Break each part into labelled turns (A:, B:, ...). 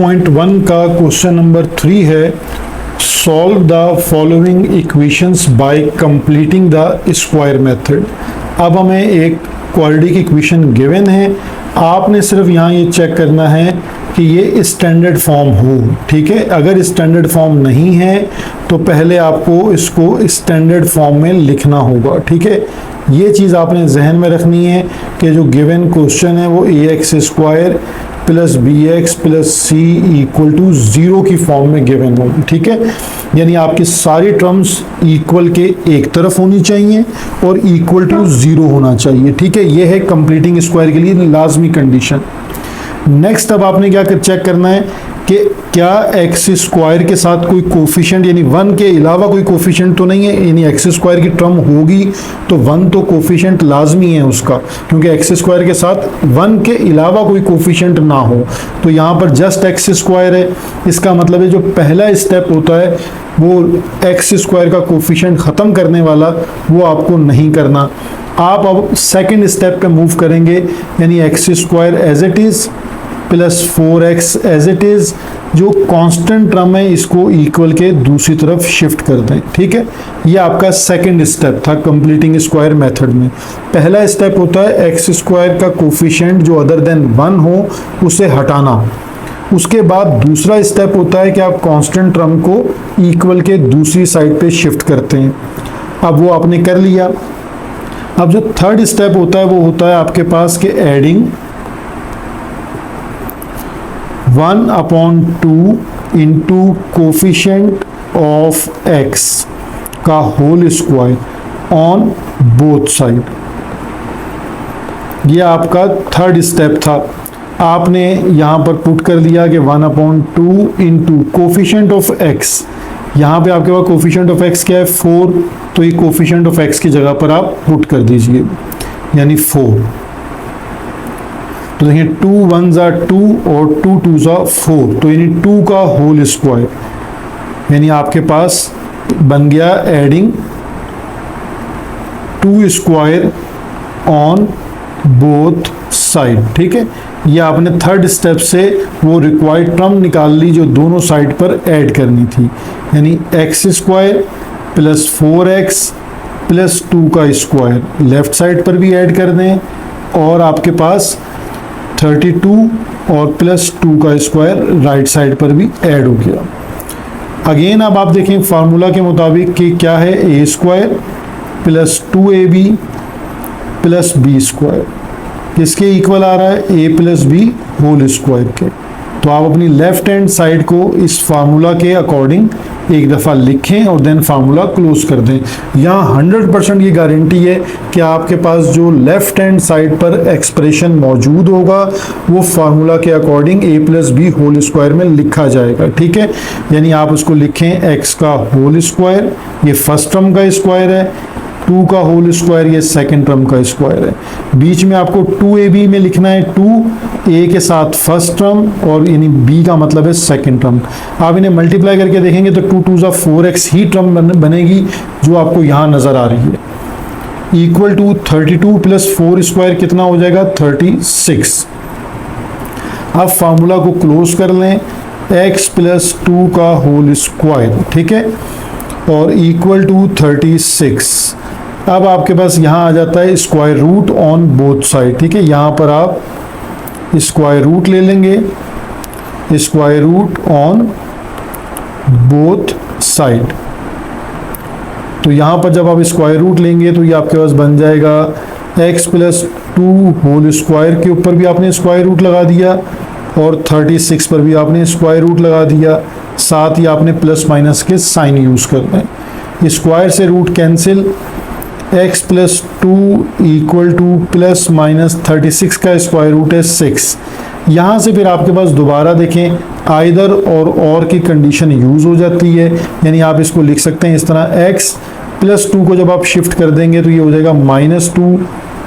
A: 1 का question number 3 है, solve the following equations bye completing the square method. अब हमें एक क्वाड्रेटिक इक्वेशन गिवन है, आपने सिर्फ यहाँ ये चेक करना है कि ये स्टैंडर्ड फॉर्म हो। ठीक है, अगर स्टैंडर्ड फॉर्म नहीं है तो पहले आपको इसको स्टैंडर्ड फॉर्म में लिखना होगा। ठीक है, ये चीज़ आपने जहन में रखनी है कि जो गिवन क्वेश्चन है वो ax² plus bx plus c equal to 0 की फॉर्म में गिवन होगी। ठीक है, यानी आपकी सारी टर्म्स इक्वल के एक तरफ होनी चाहिए और इक्वल टू 0 होना चाहिए। ठीक है, ये है कंप्लीटिंग स्क्वायर के लिए लाजमी कंडीशन। नेक्स्ट अब आपने क्या चेक करना है कि क्या x² के साथ कोई कोफिशिएंट यानी 1 के अलावा कोई कोफिशिएंट तो नहीं है, यानी x² की टर्म होगी तो 1 तो कोफिशिएंट लाजमी है उसका, क्योंकि x² के साथ 1 के अलावा कोई कोफिशिएंट ना हो। तो यहाँ पर जस्ट x² है, इसका मतलब है जो पहला स्टेप होता है वो x² का कोफिशिएंट ख़त्म करने वाला वो आपको नहीं करना। आप अब सेकेंड स्टेप पे मूव करेंगे, यानी x² as it is plus 4x as it is, जो कांस्टेंट टर्म है इसको इक्वल के दूसरी तरफ शिफ्ट कर दें। ठीक है, ये आपका सेकंड स्टेप था कंप्लीटिंग स्क्वायर मेथड में। पहला स्टेप होता है x² का कोफिशिएंट जो अदर देन 1 हो उसे हटाना। उसके बाद दूसरा स्टेप होता है कि आप कांस्टेंट टर्म को इक्वल के दूसरी साइड पे शिफ्ट करते हैं। अब वो आपने कर लिया। अब जो थर्ड स्टेप होता है वो होता है आपके पास के adding 1/2 into coefficient of x का whole square on both side. ये आपका थर्ड स्टेप था। आपने यहाँ पर पुट कर दिया कि 1/2 इंटू कोफिशिएंट ऑफ x, यहाँ पे आपके पास कोफिशिएंट ऑफ x क्या है 4, तो ये कोफिशिएंट ऑफ x की जगह पर आप पुट कर दीजिए, यानी 4। तो देखिए 2 1 2 और 2 2 4, तो यानी 2 का होल स्क्वायर, यानी आपके पास बन गया एडिंग 2² ऑन बोथ साइड। ठीक है, ये आपने थर्ड स्टेप से वो रिक्वायर्ड टर्म निकाल ली जो दोनों साइड पर ऐड करनी थी, यानी x² प्लस 4x प्लस 2 का स्क्वायर लेफ्ट साइड पर भी ऐड कर दें, और आपके पास 32 और प्लस 2 का स्क्वायर राइट साइड पर भी ऐड हो गया। अगेन अब आप देखें फार्मूला के मुताबिक कि क्या है a² plus 2ab plus b², किसके इक्वल आ रहा है a plus b whole square के। तो आप अपनी लेफ्ट हैंड साइड को इस फार्मूला के अकॉर्डिंग एक दफ़ा लिखें और देन फार्मूला क्लोज कर दें। यहाँ 100% ये गारंटी है कि आपके पास जो लेफ्ट हैंड साइड पर एक्सप्रेशन मौजूद होगा वो फार्मूला के according a plus b whole square में लिखा जाएगा। ठीक है, यानी आप उसको लिखें x का होल स्क्वायर, ये फर्स्ट टर्म का स्क्वायर है, 2 का होल स्क्वायर ये सेकंड टर्म का स्क्वायर है। बीच में आपको 2ab में लिखना है 2a के साथ फर्स्ट टर्म और यानी b का मतलब है सेकंड टर्म। आप इन्हें मल्टीप्लाई करके देखेंगे तो 2 2 4x ही टर्म बनेगी जो आपको यहाँ नज़र आ रही है। इक्वल टू 32 प्लस 4² कितना हो जाएगा 36। अब फार्मूला को क्लोज कर लें, x प्लस 2 का होल स्क्वायर, ठीक है, और इक्वल टू 36। अब आपके पास यहाँ आ जाता है square root on both side. ठीक है, यहाँ पर आप स्क्वायर रूट ले लेंगे, square root on both side. तो यहाँ पर जब आप स्क्वायर रूट लेंगे तो ये आपके पास बन जाएगा x प्लस 2 होल स्क्वायर के ऊपर भी आपने स्क्वायर रूट लगा दिया और 36 पर भी आपने स्क्वायर रूट लगा दिया, साथ ही आपने प्लस माइनस के साइन यूज़ करना है। स्क्वायर से root cancel, x plus 2 equal to plus minus 36 का स्क्वायर रूट है 6। यहाँ से फिर आपके पास दोबारा देखें आइदर और की कंडीशन यूज़ हो जाती है, यानी आप इसको लिख सकते हैं इस तरह x प्लस 2 को जब आप शिफ्ट कर देंगे तो ये हो जाएगा -2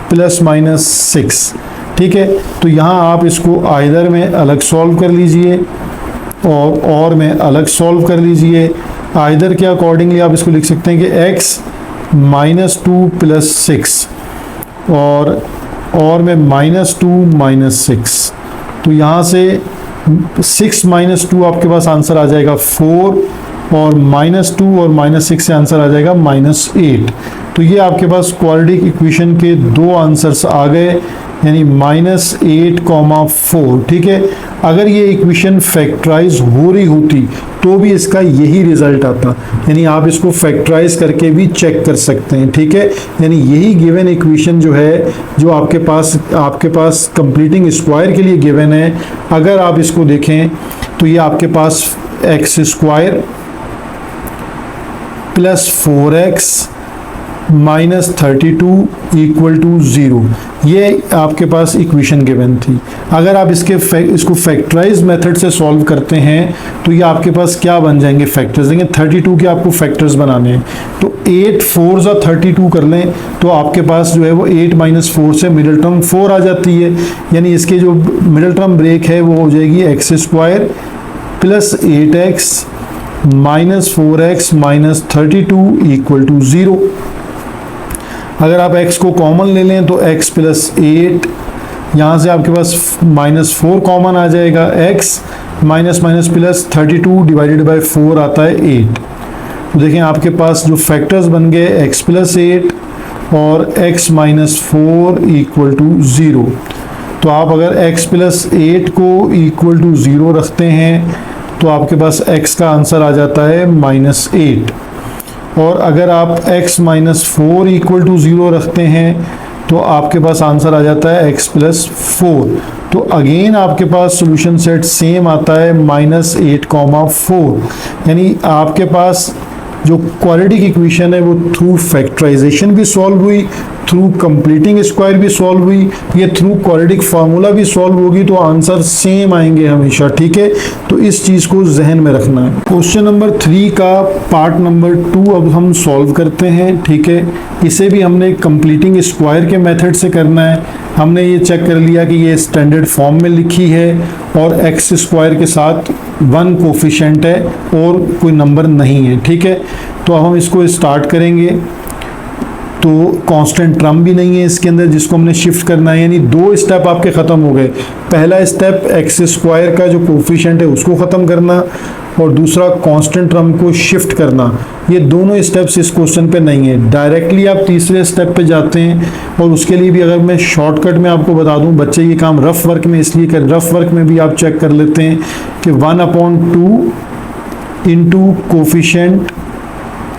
A: प्लस माइनस 6। ठीक है, तो यहाँ आप इसको आइदर में अलग सॉल्व कर लीजिए और में अलग सॉल्व कर लीजिए। आइदर के अकॉर्डिंगली आप इसको लिख सकते हैं कि x -2 प्लस 6 और में -2 -6। तो यहाँ से 6 माइनस 2 आपके पास आंसर आ जाएगा 4, और -2 और -6 से आंसर आ जाएगा -8। तो ये आपके पास क्वाड्रेटिक इक्वेशन के दो आंसर्स आ गए, यानी -8,4। ठीक है, अगर ये इक्वेशन फैक्टराइज हो रही होती तो भी इसका यही रिजल्ट आता, यानी आप इसको फैक्टराइज करके भी चेक कर सकते हैं। ठीक है, यानी यही गिवन इक्वेशन जो है, जो आपके पास कंप्लीटिंग स्क्वायर के लिए गिवन है, अगर आप इसको देखें तो ये आपके पास x² + 4x -32 = 0, ये आपके पास इक्वेशन गिवन थी। अगर आप इसको फैक्टराइज मेथड से सॉल्व करते हैं तो ये आपके पास क्या बन जाएंगे फैक्टर्स, देंगे 32 के आपको फैक्टर्स बनाने हैं, तो 8 4 32 कर लें तो आपके पास जो है वो 8 - 4 से मिडिल टर्म 4 आ जाती है, यानी इसके जो मिडिल टर्म ब्रेक है वो हो जाएगी x² + 8x -4x -32 = 0। अगर आप x को कॉमन ले लें तो x + 8, यहाँ से आपके पास -4 कॉमन आ जाएगा, x -- +32 / 4 आता है 8। तो देखें आपके पास जो फैक्टर्स बन गए x + 8 और x -4 = 0। तो आप अगर x + 8 को = 0 रखते हैं तो आपके पास x का आंसर आ जाता है -8, और अगर आप x -4 = 0 रखते हैं तो आपके पास आंसर आ जाता है x + 4। तो अगेन आपके पास सॉल्यूशन सेट सेम आता है -8,4, यानी आपके पास जो क्वाड्रेटिक इक्वेशन है वो थ्रू फैक्टराइजेशन भी सॉल्व हुई, थ्रू कंप्लीटिंग स्क्वायर भी सॉल्व हुई, ये थ्रू क्वाड्रेटिक फार्मूला भी सॉल्व होगी, तो आंसर सेम आएंगे हमेशा। ठीक है, तो इस चीज़ को जहन में रखना है। क्वेश्चन नंबर 3 का पार्ट नंबर 2 अब हम सॉल्व करते हैं। ठीक है, इसे भी हमने कंप्लीटिंग स्क्वायर के मेथड से करना है। हमने ये चेक कर लिया कि ये स्टैंडर्ड फॉर्म में लिखी है और x² के साथ 1 कोफिशिएंट है और कोई नंबर नहीं है। ठीक है, तो अब हम इसको स्टार्ट करेंगे, तो कांस्टेंट टर्म भी नहीं है इसके अंदर जिसको हमने शिफ्ट करना है, यानी 2 स्टेप आपके ख़त्म हो गए। पहला स्टेप x² का जो कोफिशिएंट है उसको ख़त्म करना, और दूसरा कांस्टेंट टर्म को शिफ्ट करना। ये दोनों स्टेप्स इस क्वेश्चन पे नहीं है, डायरेक्टली आप तीसरे स्टेप पे जाते हैं। और उसके लिए भी अगर मैं शॉर्टकट में आपको बता दूं, बच्चे ये काम रफ वर्क में इसलिए कर, रफ वर्क में भी आप चेक कर लेते हैं कि 1/2 * कोफिशिएंट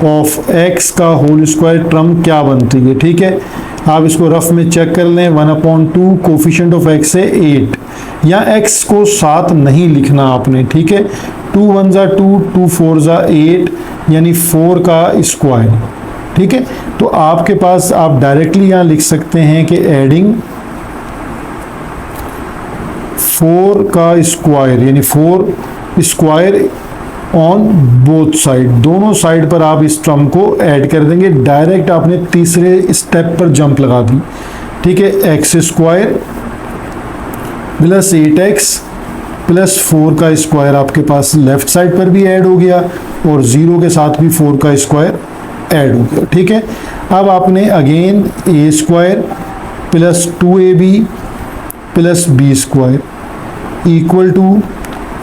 A: ऑफ x का होल स्क्वायर टर्म क्या बनती है। ठीक है, आप इसको रफ में चेक कर लें। 1/2 कोफिशिएंट ऑफ x है 8, या x को 7 नहीं लिखना आपने। ठीक है, 2 1 = 2, 2 4 = 8, यानी 4 का स्क्वायर। ठीक है, तो आपके पास आप डायरेक्टली यहाँ लिख सकते हैं कि एडिंग 4 का स्क्वायर, यानी 4 स्क्वायर ऑन बोथ साइड, दोनों साइड पर आप इस टर्म को ऐड कर देंगे। डायरेक्ट आपने तीसरे स्टेप पर जंप लगा दी। ठीक है, x² + 8x + 4 का स्क्वायर आपके पास लेफ्ट साइड पर भी ऐड हो गया, और 0 के साथ भी 4 का स्क्वायर ऐड हो गया। ठीक है, अब आपने again a² + 2ab + b² =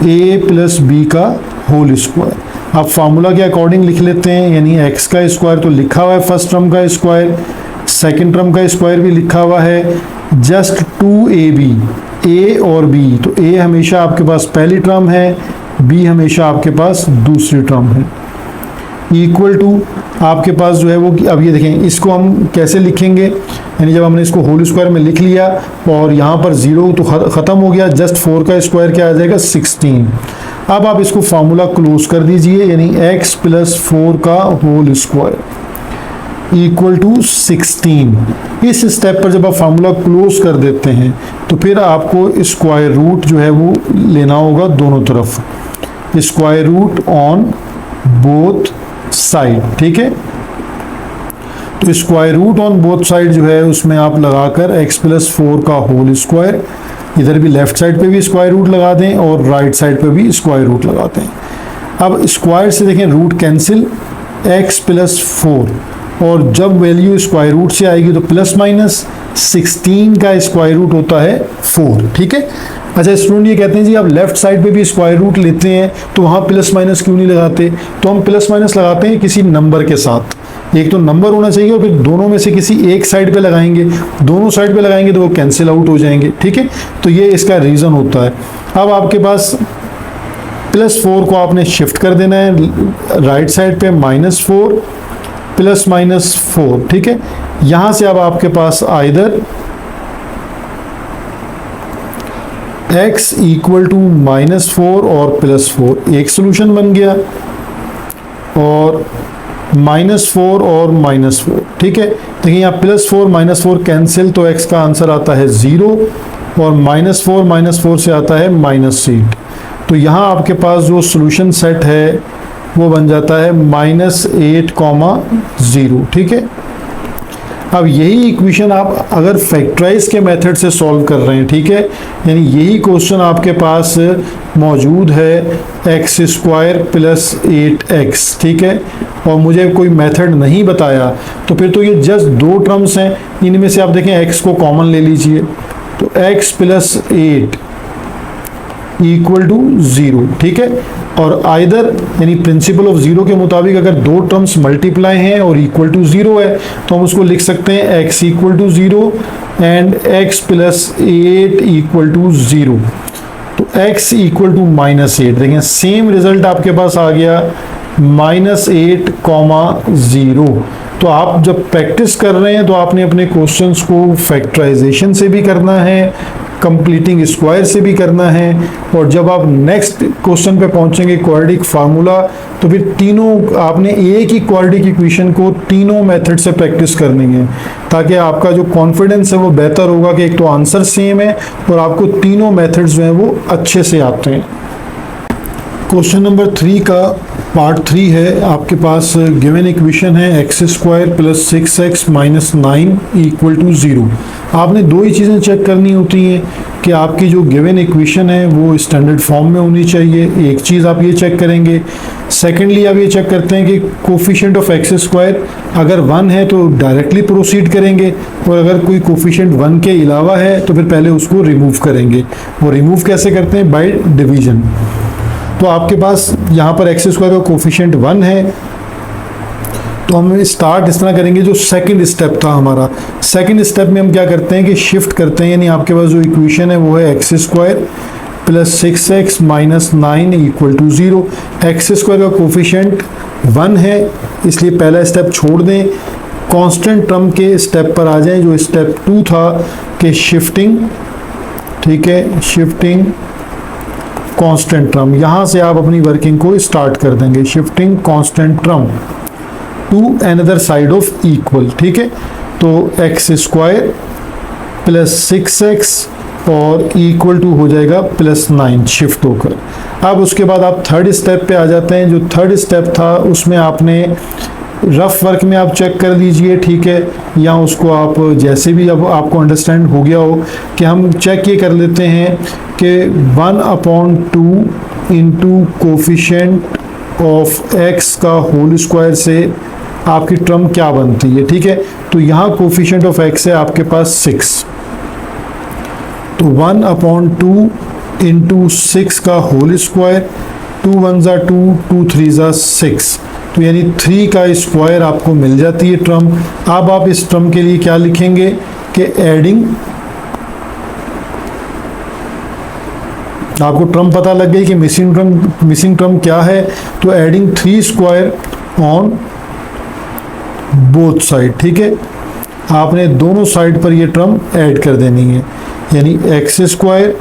A: a + b का होल स्क्वायर। आप फार्मूला के अकॉर्डिंग लिख लेते हैं, यानी x का स्क्वायर तो लिखा हुआ है फर्स्ट टर्म का स्क्वायर, सेकंड टर्म का स्क्वायर भी लिखा हुआ है, जस्ट 2ab, a और b, तो a हमेशा आपके पास पहली टर्म है, b हमेशा आपके पास दूसरी टर्म है, इक्वल टू आपके पास जो है वो, अब ये देखें इसको हम कैसे लिखेंगे, यानी जब हमने इसको होल स्क्वायर में लिख लिया और यहाँ पर 0 तो ख़त्म हो गया, जस्ट 4 का स्क्वायर क्या आ जाएगा 16। अब आप इसको फार्मूला क्लोज कर दीजिए, यानी x + 4 का होल स्क्वायर = 16। इस स्टेप पर जब आप फार्मूला क्लोज कर देते हैं तो फिर आपको स्क्वायर रूट जो है वो लेना होगा दोनों तरफ, square root on both side. ठीक है, तो square root on both side जो है उसमें आप लगाकर x + 4 का होल स्क्वायर, इधर भी लेफ्ट साइड पे भी स्क्वायर रूट लगा दें और राइट साइड पे भी स्क्वायर रूट लगा दें। अब स्क्वायर से देखें रूट कैंसिल, x + 4, और जब वैल्यू स्क्वायर रूट से आएगी तो ± 16 का स्क्वायर रूट होता है 4। ठीक है, अच्छा स्टूडेंट ये कहते हैं जी आप लेफ्ट साइड पे भी स्क्वायर रूट लेते हैं तो वहाँ प्लस माइनस क्यों नहीं लगाते? तो हम प्लस माइनस लगाते हैं किसी नंबर के साथ, एक तो नंबर होना चाहिए और फिर दोनों में से किसी एक साइड पे लगाएंगे, दोनों साइड पे लगाएंगे तो वो कैंसिल आउट हो जाएंगे, ठीक है। तो ये इसका रीज़न होता है। अब आपके पास +4 को आपने शिफ्ट कर देना है राइट साइड पे, -4 प्लस -4, ठीक है। यहाँ से अब आपके पास आइदर x इक्वल टू -4 और +4 एक सोल्यूशन बन गया, और -4 और -4, ठीक है। देखिए यहाँ +4 -4 कैंसिल, तो x का आंसर आता है 0 और -4 से आता है -8। तो यहाँ आपके पास जो सोल्यूशन सेट है वो बन जाता है -8, 0, ठीक है। अब यही इक्वेशन आप अगर फैक्टराइज के मेथड से सॉल्व कर रहे हैं, ठीक है, यानी यही क्वेश्चन आपके पास मौजूद है x² + 8x, ठीक है, और मुझे कोई मेथड नहीं बताया तो फिर तो ये जस्ट दो टर्म्स हैं, इनमें से आप देखें x को कॉमन ले लीजिए, तो x + 8 इक्वल टू 0, ठीक है। और आइदर यानी प्रिंसिपल ऑफ जीरो के मुताबिक अगर दो टर्म्स मल्टीप्लाई हैं और इक्वल टू 0 है तो हम उसको लिख सकते हैं x equal to 0 and x + 8 equal to 0। तो x इक्वल टू -8, देखें सेम रिजल्ट आपके पास आ गया -8, 0। तो आप जब प्रैक्टिस कर रहे हैं तो आपने अपने क्वेश्चंस को फैक्टराइजेशन से भी करना है, कंप्लीटिंग स्क्वायर से भी करना है, और जब आप नेक्स्ट क्वेश्चन पे पहुंचेंगे क्वाड्रेटिक फार्मूला, तो फिर तीनों आपने एक ही क्वाड्रेटिक इक्वेशन को तीनों मेथड से प्रैक्टिस करनी है, ताकि आपका जो कॉन्फिडेंस है वो बेहतर होगा कि एक तो आंसर सेम है और आपको तीनों मेथड्स जो हैं वो अच्छे से आते हैं। क्वेश्चन नंबर 3 का पार्ट 3 है, आपके पास गिवन इक्वेशन है x² + 6x - 9 इक्वल टू 0। आपने दो ही चीज़ें चेक करनी होती हैं कि आपकी जो गिवन इक्वेशन है वो स्टैंडर्ड फॉर्म में होनी चाहिए, एक चीज़ आप ये चेक करेंगे। सेकेंडली आप ये चेक करते हैं कि कोफिशिएंट ऑफ x² अगर 1 है तो डायरेक्टली प्रोसीड करेंगे, और अगर कोई कोफिशिएंट 1 के अलावा है तो फिर पहले उसको रिमूव करेंगे। वो रिमूव कैसे करते हैं? By division. तो आपके पास यहाँ पर x² का कोफिशिएंट 1 है, तो हम स्टार्ट इस तरह करेंगे, जो सेकंड स्टेप था हमारा, सेकंड स्टेप में हम क्या करते हैं कि शिफ्ट करते हैं, यानी आपके पास जो इक्वेशन है वो है x² + 6x - 9 equal to 0। x² का कोफिशिएंट 1 है, इसलिए पहला स्टेप छोड़ दें, कांस्टेंट टर्म के स्टेप पर आ जाएं, जो स्टेप 2 था कि शिफ्टिंग, ठीक है, शिफ्टिंग कांस्टेंट टर्म। यहाँ से आप अपनी वर्किंग को स्टार्ट कर देंगे, shifting constant term to another side of equal, ठीक है। तो x² + 6x और इक्वल टू हो जाएगा +9 शिफ्ट होकर। अब उसके बाद आप थर्ड स्टेप पे आ जाते हैं। जो थर्ड स्टेप था उसमें आपने रफ वर्क में आप चेक कर लीजिए, ठीक है, या उसको आप जैसे भी अब आपको अंडरस्टैंड हो गया हो कि हम चेक ये कर लेते हैं कि 1/2 इंटू कोफिशिएंट ऑफ x का होल स्क्वायर से आपकी टर्म क्या बनती है, ठीक है। तो यहाँ कोफिशिएंट ऑफ x है आपके पास 6, तो 1/2 इंटू 6 का होल स्क्वायर, 2 1 = 2, 2 3 = 6, तो यानी 3 का स्क्वायर आपको मिल जाती है टर्म। अब आप इस टर्म के लिए क्या लिखेंगे कि एडिंग, आपको टर्म पता लग गई कि मिसिंग टर्म क्या है, तो एडिंग 3² ऑन बोथ साइड, ठीक है। आपने दोनों साइड पर ये टर्म ऐड कर देनी है, यानी x²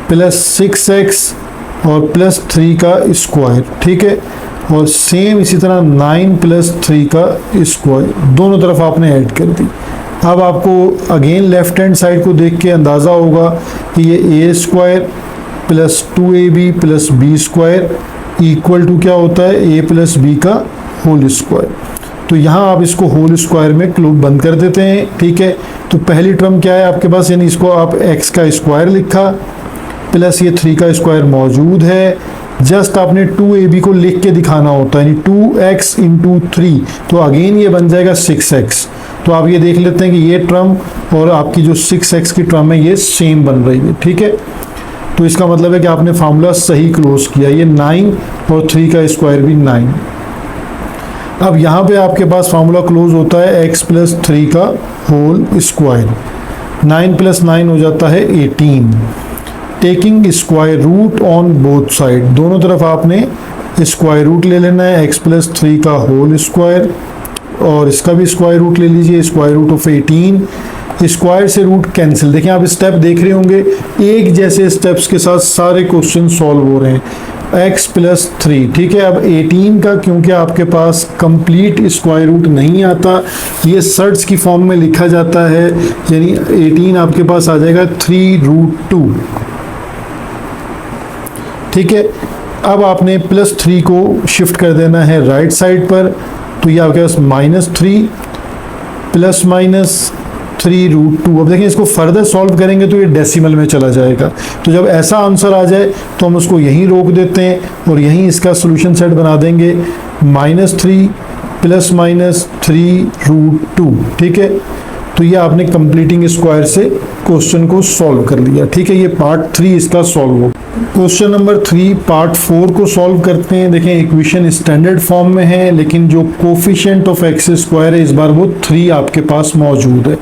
A: + 6x और +3 का स्क्वायर, ठीक है, और सेम इसी तरह 9 + 3 का स्क्वायर, दोनों तरफ आपने ऐड कर दी। अब आपको अगेन लेफ्ट हैंड साइड को देख के अंदाज़ा होगा कि ये a² + 2ab + b² equal to क्या होता है, a + b का होल स्क्वायर। तो यहाँ आप इसको होल स्क्वायर में क्लोज बंद कर देते हैं, ठीक है। तो पहली टर्म क्या है आपके पास, यानी इसको आप x का स्क्वायर लिखा प्लस ये 3 का स्क्वायर मौजूद है, जस्ट आपने 2ab को लिख के दिखाना होता है, यानी 2x × 3, तो अगेन ये बन जाएगा 6x। तो आप ये देख लेते हैं कि ये टर्म और आपकी जो 6x की टर्म है ये सेम बन रही है, ठीक है। तो इसका मतलब है कि आपने फार्मूला सही क्लोज किया। ये 9 और 3 का स्क्वायर भी 9। अब यहाँ पे आपके पास फार्मूला क्लोज होता है x प्लस 3 का होल स्क्वायर। 9 प्लस 9 हो जाता है 18। Taking square root on both side, दोनों तरफ आपने स्क्वायर रूट ले लेना है। x प्लस 3 का होल स्क्वायर और इसका भी स्क्वायर रूट ले लीजिए, स्क्वायर रूट ऑफ 18। स्क्वायर से रूट कैंसिल। देखिए आप स्टेप देख रहे होंगे, एक जैसे स्टेप्स के साथ सारे क्वेश्चन सॉल्व हो रहे हैं। x प्लस 3, ठीक है। अब 18 का क्योंकि आपके पास कंप्लीट स्क्वायर रूट नहीं आता, ये सर्ट्स की फॉर्म में लिखा जाता है, यानी 18 आपके पास आ जाएगा 3√2, ठीक है। अब आपने प्लस 3 को शिफ्ट कर देना है राइट साइड पर, तो ये आपके पास -3 प्लस -3√2। अब देखिए इसको फर्दर सॉल्व करेंगे तो ये डेसिमल में चला जाएगा, तो जब ऐसा आंसर आ जाए तो हम उसको यहीं रोक देते हैं और यहीं इसका सोल्यूशन सेट बना देंगे। -3 प्लस -3√2, ठीक है। तो ये आपने कंप्लीटिंग स्क्वायर से क्वेश्चन को सॉल्व कर लिया, ठीक है। ये पार्ट 3 इसका सॉल्व हो। क्वेश्चन नंबर 3 पार्ट 4 को सॉल्व करते हैं। देखें इक्वेशन स्टैंडर्ड फॉर्म में है, लेकिन जो कोफिशिएंट ऑफ एक्स स्क्वायर है इस बार वो 3 आपके पास मौजूद है।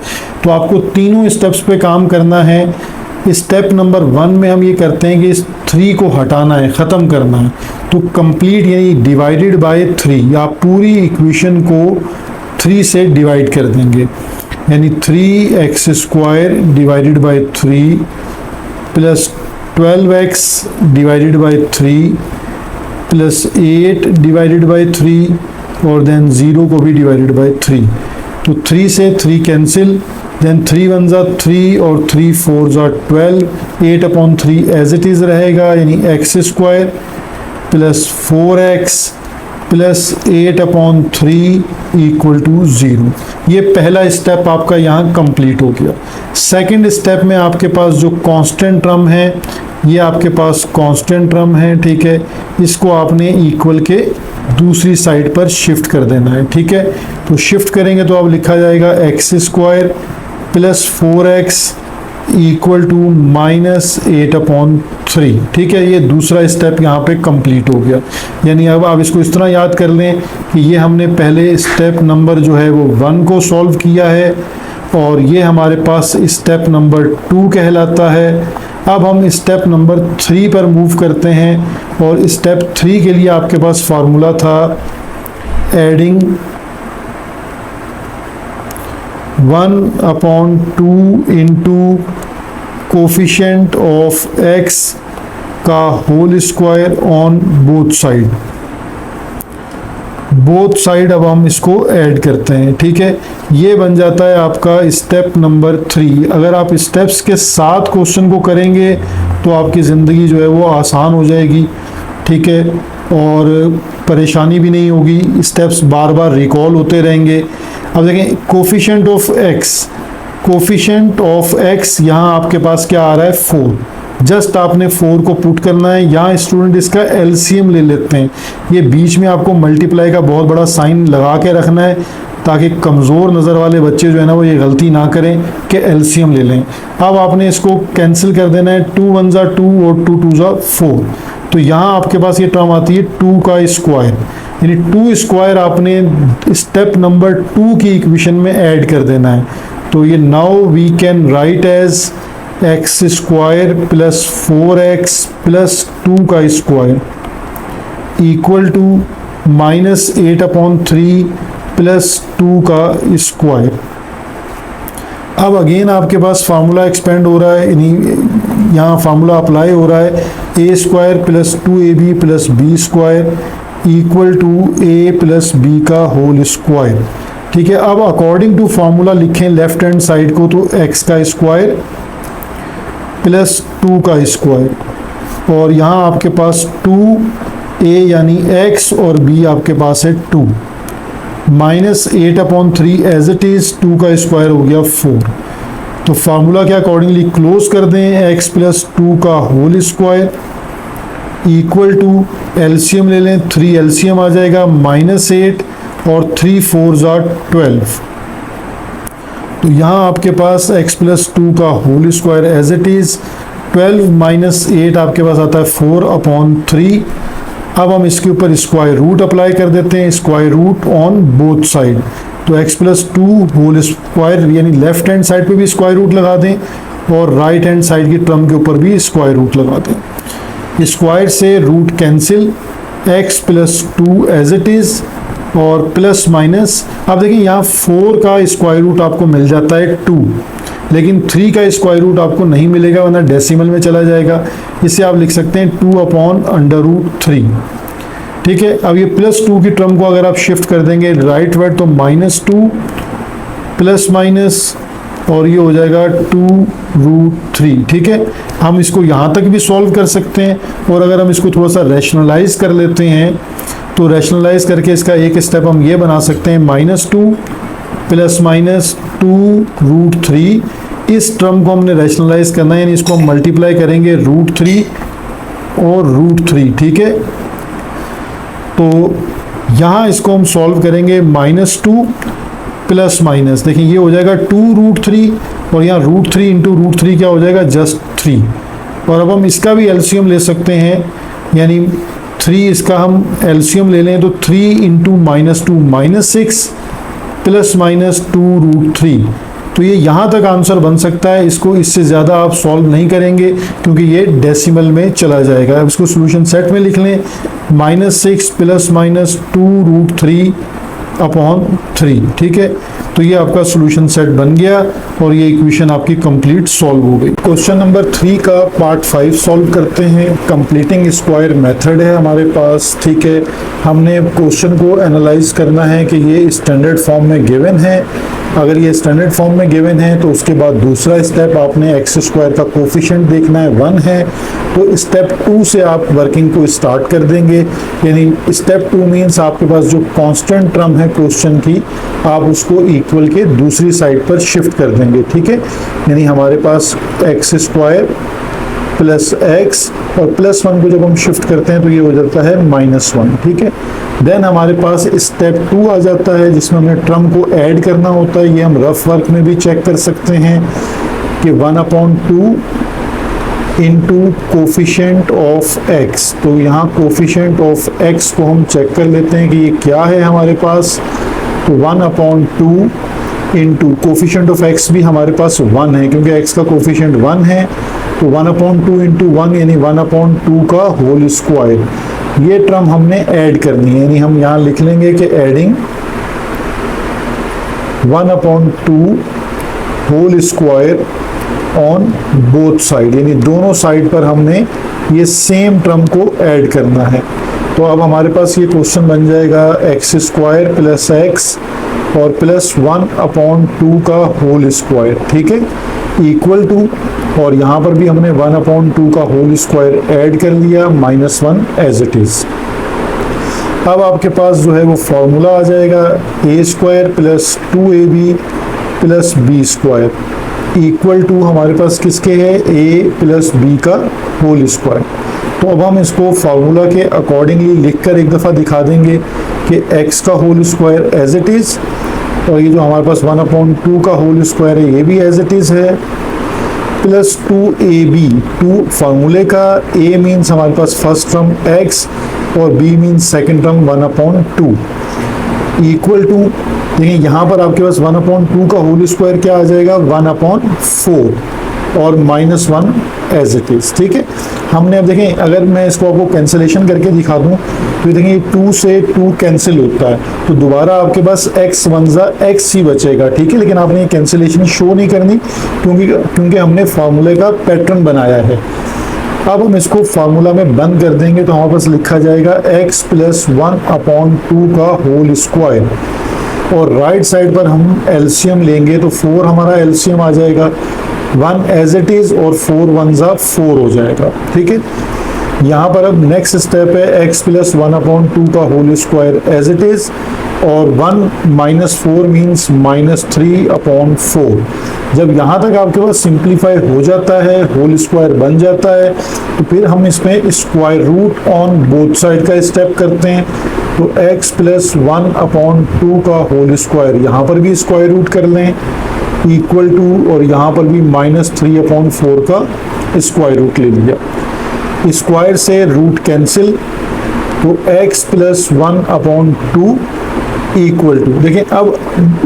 A: तो आपको तीनों स्टेप्स पे काम करना है। स्टेप नंबर 1 में हम ये करते हैं कि इस 3 को हटाना है, ख़त्म करना है। तो कंप्लीट यानी डिवाइडेड बाय 3, आप पूरी इक्वेशन को 3 से डिवाइड कर देंगे, यानी 3x square divided by 3 plus 12x divided by 3 plus 8 divided by 3 और देन 0 को भी डिवाइडेड बाय 3। तो 3 से 3 कैंसिल, देन 3 1 जा 3 और 3 4 जा 12, 8/3 एज इट इज़ रहेगा, यानी x square plus 4x plus 8/3 equal to 0। ये पहला स्टेप आपका यहाँ कंप्लीट हो गया। सेकंड स्टेप में आपके पास जो कांस्टेंट टर्म है, ये आपके पास कांस्टेंट टर्म है, ठीक है। इसको आपने इक्वल के दूसरी साइड पर शिफ्ट कर देना है, ठीक है। तो शिफ्ट करेंगे तो अब लिखा जाएगा x square plus 4x equal to -8/3, ठीक है। ये दूसरा स्टेप यहाँ पे कंप्लीट हो गया। यानी अब आप इसको इस तरह याद कर लें कि ये हमने पहले स्टेप नंबर जो है वो 1 को सॉल्व किया है और ये हमारे पास स्टेप नंबर 2 कहलाता है। अब हम स्टेप नंबर 3 पर मूव करते हैं और स्टेप 3 के लिए आपके पास फार्मूला था adding 1/2 into coefficient of x का whole square on both side. Both side अब हम इसको ऐड करते हैं, ठीक है। ये बन जाता है आपका स्टेप नंबर 3। अगर आप स्टेप्स के साथ क्वेश्चन को करेंगे तो आपकी ज़िंदगी जो है वो आसान हो जाएगी, ठीक है, और परेशानी भी नहीं होगी। स्टेप्स बार बार रिकॉल होते रहेंगे। अब देखें कोफिशिएंट ऑफ x यहाँ आपके पास क्या आ रहा है 4। जस्ट आपने 4 को पुट करना है। यहाँ स्टूडेंट इसका एलसीएम ले लेते हैं। ये बीच में आपको मल्टीप्लाई का बहुत बड़ा साइन लगा के रखना है ताकि कमज़ोर नज़र वाले बच्चे जो है ना वो ये गलती ना करें कि एलसीएम ले लें। अब आपने इसको कैंसिल कर देना है। 2 1 जा 2 और 2 2 जा 4। तो यहाँ आपके पास ये टर्म आती है 2 का स्क्वायर, यानी 2 स्क्वायर आपने स्टेप नंबर 2 की इक्वेशन में ऐड कर देना है। तो ये now we can write as x square plus 4x plus 2 का स्क्वायर इक्वल टू -8/3 प्लस 2 का स्क्वायर। अब अगेन आपके पास फार्मूला एक्सपेंड हो रहा है, यानी यहाँ फार्मूला अप्लाई हो रहा है a square plus 2ab plus b square equal to a plus b का होल स्क्वायर, ठीक है। अब अकॉर्डिंग टू फार्मूला लिखें लेफ्ट हैंड साइड को, तो x का स्क्वायर प्लस 2 का स्क्वायर और यहाँ आपके पास 2a यानी x और b आपके पास है 2 -8/3 एज इट इज़ 2 का स्क्वायर हो गया 4। तो फार्मूला के अकॉर्डिंगली क्लोज कर दें। x प्लस 2 का whole square equal to LCM ले लें, 3 एलसीएम आ जाएगा -8 और 3 4 जा 12। तो यहाँ आपके पास x प्लस 2 का whole square as it is 12 minus 8 आपके पास आता है 4/3। अब हम इसके ऊपर स्क्वायर रूट अप्लाई कर देते हैं, square root on both side. तो x प्लस 2 होल स्क्वायर यानी लेफ्ट हैंड साइड पे भी स्क्वायर रूट लगा दें और राइट हैंड साइड की टर्म के ऊपर भी स्क्वायर रूट लगा दें। स्क्वायर से root cancel, x plus 2 as it is और प्लस माइनस। अब देखिए यहाँ 4 का स्क्वायर रूट आपको मिल जाता है 2, लेकिन 3 का स्क्वायर रूट आपको नहीं मिलेगा वरना डेसिमल में चला जाएगा। इसे आप लिख सकते हैं 2/√3। ठीक है, अब ये प्लस 2 की टर्म को अगर आप शिफ्ट कर देंगे राइट वर्ड तो -2 प्लस माइनस और ये हो जाएगा 2√3। ठीक है, हम इसको यहाँ तक भी सॉल्व कर सकते हैं और अगर हम इसको थोड़ा सा रैशनलाइज कर लेते हैं तो रैशनलाइज करके इसका एक स्टेप हम ये बना सकते हैं -2 प्लस माइनस 2√3। इस टर्म को हमने रैशनलाइज करना है यानी इसको हम मल्टीप्लाई करेंगे √3 और √3। ठीक है, तो यहाँ इसको हम सॉल्व करेंगे -2 प्लस माइनस, देखिए ये हो जाएगा 2√3 और यहाँ √3 इंटू √3 क्या हो जाएगा जस्ट 3। और अब हम इसका भी एलसीएम ले सकते हैं यानी 3 इसका हम एलसीएम ले लें तो 3 इंटू -2 -6 प्लस माइनस 2√3। तो ये यहाँ तक आंसर बन सकता है, इसको इससे ज़्यादा आप सॉल्व नहीं करेंगे क्योंकि ये डेसिमल में चला जाएगा। अब इसको सॉल्यूशन सेट में लिख लें -6 प्लस माइनस 2√3/3। ठीक है, तो ये आपका सॉल्यूशन सेट बन गया और ये इक्वेशन आपकी कंप्लीट सॉल्व हो गई। क्वेश्चन नंबर 3 का पार्ट 5 सॉल्व करते हैं। कंप्लीटिंग स्क्वायर मेथड है हमारे पास। ठीक है, हमने क्वेश्चन को एनालाइज करना है कि ये स्टैंडर्ड फॉर्म में गिवन है। अगर ये स्टैंडर्ड फॉर्म में गिवन है तो उसके बाद दूसरा स्टेप आपने एक्स स्क्वायर का कोफिशिएंट देखना है 1 है, तो स्टेप 2 से आप वर्किंग को स्टार्ट कर देंगे। यानी स्टेप 2 मीन्स आपके पास जो कांस्टेंट टर्म है क्वेश्चन की आप उसको इक्वल के दूसरी साइड पर शिफ्ट कर देंगे। ठीक है, यानी हमारे पास एक्स स्क्वायर प्लस एक्स और प्लस 1 को जब हम शिफ्ट करते हैं तो ये हो जाता है -1। ठीक है, देन हमारे पास स्टेप 2 आ जाता है जिसमें हमें टर्म को ऐड करना होता है। ये हम रफ वर्क में भी चेक कर सकते हैं कि 1/2 इंटू कोफिशिएंट ऑफ एक्स। तो यहाँ कोफिशिएंट ऑफ एक्स को हम चेक कर लेते हैं कि ये क्या है हमारे पास। तो 1/2 इंटू कोफिशिएंट ऑफ एक्स भी हमारे पास 1 है क्योंकि एक्स का कोफिशिएंट 1 है, तो 1/2 इंटू 1 यानी 1/2 का होल स्क्वायर। ये टर्म हमने ऐड करनी है यानी हम यहाँ लिख लेंगे कि adding 1/2 whole square on both side, यानी दोनों साइड पर हमने ये सेम टर्म को ऐड करना है। तो अब हमारे पास ये क्वेश्चन बन जाएगा एक्स स्क्वायर प्लस एक्स और प्लस 1/2 का होल स्क्वायर। ठीक है, इक्वल टू, और यहाँ पर भी हमने 1/2 का होल स्क्वायर ऐड कर लिया -1 एज इट इज। अब आपके पास जो है वो फॉर्मूला आ जाएगा a square plus 2ab plus b square equal to हमारे पास किसके है a प्लस b का होल स्क्वायर। तो अब हम इसको फार्मूला के अकॉर्डिंगली लिखकर एक दफ़ा दिखा देंगे कि x का whole square as it is और ये जो हमारे पास 1/2 का होल स्क्वायर है ये भी एज इट इज़ है प्लस 2ab। 2 फार्मूले का, a मीन्स हमारे पास फर्स्ट टर्म x और b means second term 1/2 equal to, देखिए यहाँ पर आपके पास 1/2 का होल स्क्वायर क्या आ जाएगा 1/4 और -1 एज इट इज़। ठीक है, हमने अब देखें अगर मैं इसको आपको कैंसिलेशन करके दिखा दूँ तो देखिए 2 से 2 कैंसिल होता है तो दोबारा आपके पास x 1 x ही बचेगा। ठीक है, लेकिन आपने ये कैंसिलेशन शो नहीं करनी क्योंकि हमने फार्मूले का पैटर्न बनाया है। अब हम इसको फार्मूला में बंद कर देंगे तो हमारे पास लिखा जाएगा x प्लस 1/2 का होल स्क्वायर और राइट साइड पर हम एलसीएम लेंगे तो 4 हमारा एलसीएम आ जाएगा 1 एज इट इज़ और 4 1 4 हो जाएगा। ठीक है, यहाँ पर अब नेक्स्ट स्टेप है x प्लस 1/2 का whole square as it is और 1 - 4 मीन्स -3/4। जब यहाँ तक आपके पास सिंप्लीफाई हो जाता है, होल स्क्वायर बन जाता है, तो फिर हम इसमें square root on both side का स्टेप करते हैं। तो x प्लस 1/2 का होल स्क्वायर यहाँ पर भी स्क्वायर रूट कर लें इक्वल टू और यहाँ पर भी -3/4 का स्क्वायर रूट ले लिया। स्क्वायर से रूट कैंसिल, तो x प्लस 1/2 इक्वल टू, देखिए अब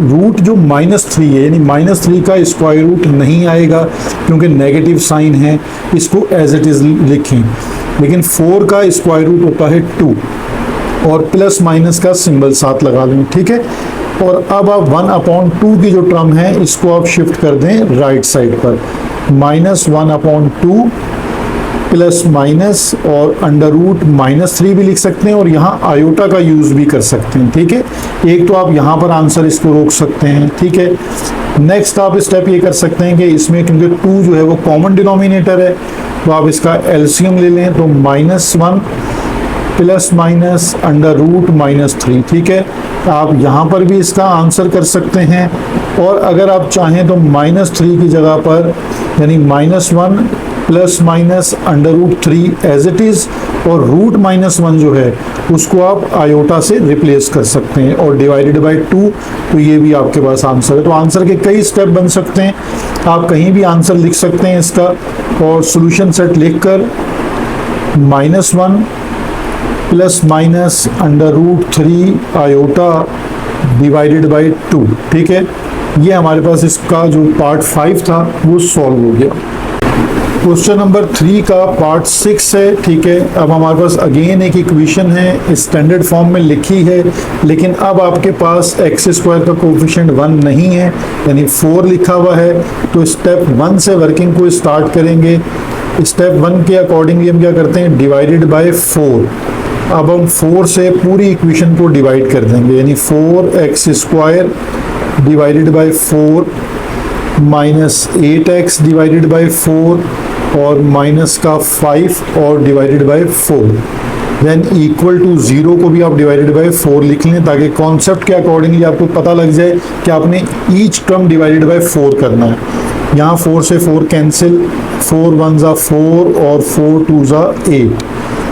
A: रूट जो -3 है यानी -3 का स्क्वायर रूट नहीं आएगा क्योंकि नेगेटिव साइन है, इसको एज इट इज लिखें। लेकिन 4 का स्क्वायर रूट होता है 2 और प्लस माइनस का सिंबल साथ लगा लें, ठीक है। और अब आप 1/2 की जो टर्म है इसको आप शिफ्ट कर दें राइट साइड पर, -1/2 प्लस माइनस और अंडर रूट -3 भी लिख सकते हैं और यहाँ आयोटा का यूज भी कर सकते हैं, ठीक है। एक तो आप यहाँ पर आंसर इसको रोक सकते हैं, ठीक है। नेक्स्ट आप स्टेप ये कर सकते हैं कि इसमें क्योंकि 2 जो है वो कॉमन डिनोमिनेटर है तो आप इसका एलसीएम ले लें, तो -1 प्लस माइनस अंडर रूट -3, ठीक है। आप यहाँ पर भी इसका आंसर कर सकते हैं और अगर आप चाहें तो -3 की जगह पर यानी -1 plus minus under root 3 as it is और रूट -1 जो है उसको आप आयोटा से रिप्लेस कर सकते हैं और डिवाइडेड बाय 2, तो ये भी आपके पास आंसर है। तो आंसर के कई स्टेप बन सकते हैं, आप कहीं भी आंसर लिख सकते हैं इसका और सॉल्यूशन सेट लिखकर -1 plus minus under root 3 iota divided by 2, ठीक है। ये हमारे पास इसका जो पार्ट 5 था वो सॉल्व हो गया। क्वेश्चन नंबर 3 का पार्ट 6 है, ठीक है। अब हमारे पास अगेन एक इक्वेशन है, स्टैंडर्ड फॉर्म में लिखी है, लेकिन अब आपके पास एक्स स्क्वायर का कोफिशिएंट 1 नहीं है यानी 4 लिखा हुआ है। तो स्टेप 1 से वर्किंग को स्टार्ट करेंगे। स्टेप 1 के अकॉर्डिंगली हम क्या करते हैं, डिवाइडेड बाय 4। अब हम 4 से पूरी इक्वेशन को डिवाइड कर देंगे यानी 4x² divided by 4 minus 8x divided by 4 और माइनस का 5 और divided by 4, then equal to 0 को भी आप डिवाइडेड बाय 4 लिख लें ताकि कॉन्सेप्ट के अकॉर्डिंगली आपको पता लग जाए कि आपने ईच टर्म डिवाइडेड बाय 4 करना है। यहाँ 4 से 4 कैंसिल, 4 1 ज़ा 4 और 4 2 ज़ा 8,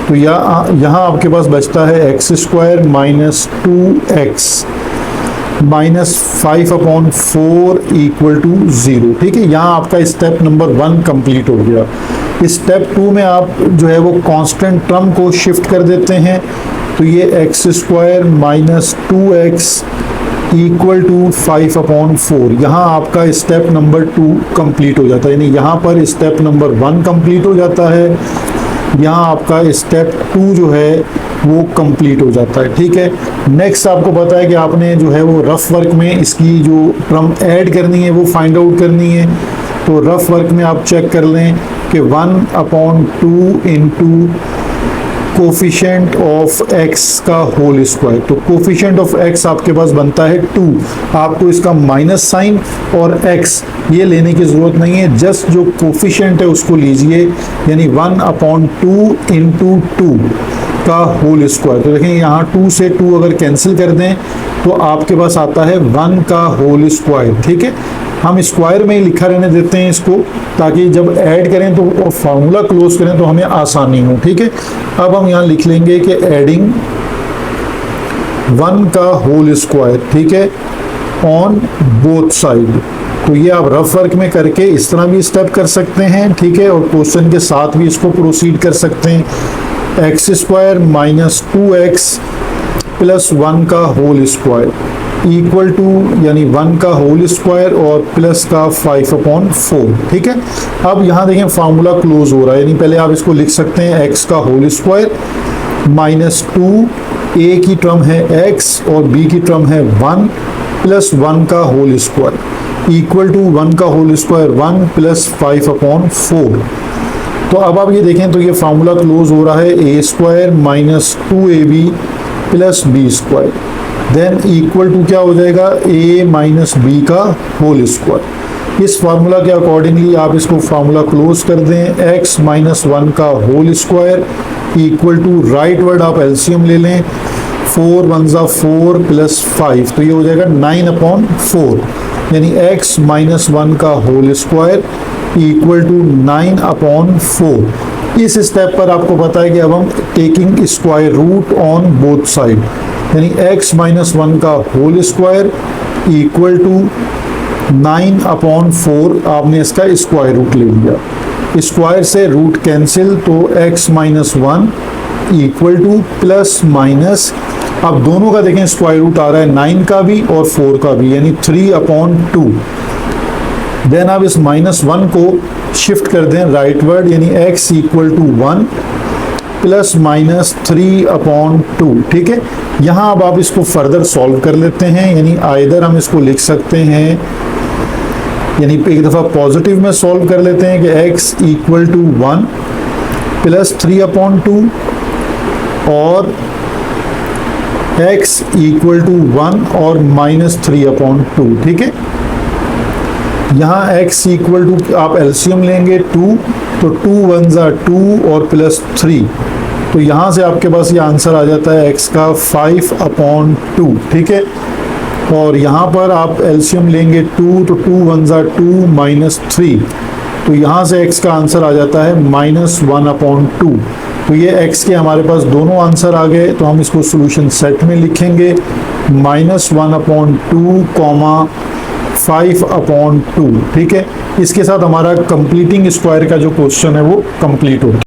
A: तो यहाँ आपके पास बचता है x² minus 2x minus 5/4 equal to 0, ठीक है। यहाँ आपका स्टेप नंबर 1 कंप्लीट हो गया। स्टेप 2 में आप जो है वो कांस्टेंट टर्म को शिफ्ट कर देते हैं, तो ये x² minus 2x equal to 5/4। यहाँ आपका स्टेप नंबर 2 कंप्लीट हो जाता है यानी यहाँ पर स्टेप नंबर 1 कंप्लीट हो जाता है, यहाँ आपका स्टेप 2 जो है वो कंप्लीट हो जाता है, ठीक है। नेक्स्ट आपको पता है कि आपने जो है वो रफ वर्क में इसकी जो टर्म ऐड करनी है वो फाइंड आउट करनी है। तो रफ वर्क में आप चेक कर लें कि 1/2 इंटू कोफिशिएंट ऑफ x का होल स्क्वायर, तो कोफिशिएंट ऑफ x आपके पास बनता है 2। आपको इसका माइनस साइन और x ये लेने की ज़रूरत नहीं है, जस्ट जो कोफिशिएंट है उसको लीजिए यानी 1/2 इंटू 2 का होल स्क्वायर। तो देखें यहाँ 2 से 2 अगर कैंसिल कर दें तो आपके पास आता है 1 का होल स्क्वायर, ठीक है। हम स्क्वायर में ही लिखा रहने देते हैं इसको ताकि जब ऐड करें तो फार्मूला क्लोज करें तो हमें आसानी हो, ठीक है। अब हम यहाँ लिख लेंगे कि एडिंग 1 का होल स्क्वायर, ठीक है, ऑन बोथ साइड। तो ये आप रफ वर्क में करके इस तरह भी स्टेप कर सकते हैं, ठीक है, और क्वेश्चन के साथ भी इसको प्रोसीड कर सकते हैं। x² माइनस 2x प्लस 1 का होल स्क्वायर इक्वल टू यानी 1 का होल स्क्वायर और प्लस का 5/4, ठीक है। अब यहाँ देखें फार्मूला क्लोज हो रहा है यानी पहले आप इसको लिख सकते हैं x का होल स्क्वायर माइनस 2, a की टर्म है x और b की टर्म है 1 प्लस 1 का होल स्क्वायर इक्वल टू 1 का होल स्क्वायर 1 प्लस 5/4। तो अब आप ये देखें तो ये फार्मूला क्लोज हो रहा है a² minus 2ab plus b², then equal to क्या हो जाएगा a माइनस बी का होल स्क्वायर। इस फार्मूला के अकॉर्डिंगली आप इसको फार्मूला क्लोज कर दें, x माइनस 1 का whole square equal to right word आप एलसीएम ले लें, 4 1 ज़ा 4 प्लस 5, तो ये हो जाएगा 9/4 यानी x माइनस 1 का होल स्क्वायर इक्वल टू 9/4। इस स्टेप पर आपको पता है कि अब हम taking square root on both side यानी x माइनस 1 का होल स्क्वायर इक्वल टू 9/4 आपने इसका स्क्वायर रूट ले लिया। स्क्वायर से रूट कैंसिल, तो x minus 1 equal to plus minus, अब दोनों का देखें स्क्वायर रूट आ रहा है 9 का भी और 4 का भी, यानी 3/2। देन आप इस -1 को शिफ्ट कर दें राइटवर्ड, यानी x equal to 1 plus minus 3/2। ठीक है, यहाँ अब आप इसको फर्दर सॉल्व कर लेते हैं, यानी आइदर हम इसको लिख सकते हैं, यानी एक दफ़ा पॉजिटिव में सॉल्व कर लेते हैं कि x इक्वल टू 1 प्लस 3/2 और x इक्वल टू 1 और माइनस 3/2। ठीक है, यहाँ x इक्वल टू आप एलसीएम लेंगे 2, तो 2 1 ज़ा 2 और प्लस 3, तो यहाँ से आपके पास ये आंसर आ जाता है x का 5/2। ठीक है, और यहाँ पर आप एलसीएम लेंगे 2, तो 2 1 ज़ा 2 माइनस 3, तो यहाँ से x का आंसर आ जाता है -1/2। तो ये x के हमारे पास दोनों आंसर आ गए, तो हम इसको सॉल्यूशन सेट में लिखेंगे -1/2, 5/2। ठीक है, इसके साथ हमारा कंप्लीटिंग स्क्वायर का जो क्वेश्चन है वो कंप्लीट होता है।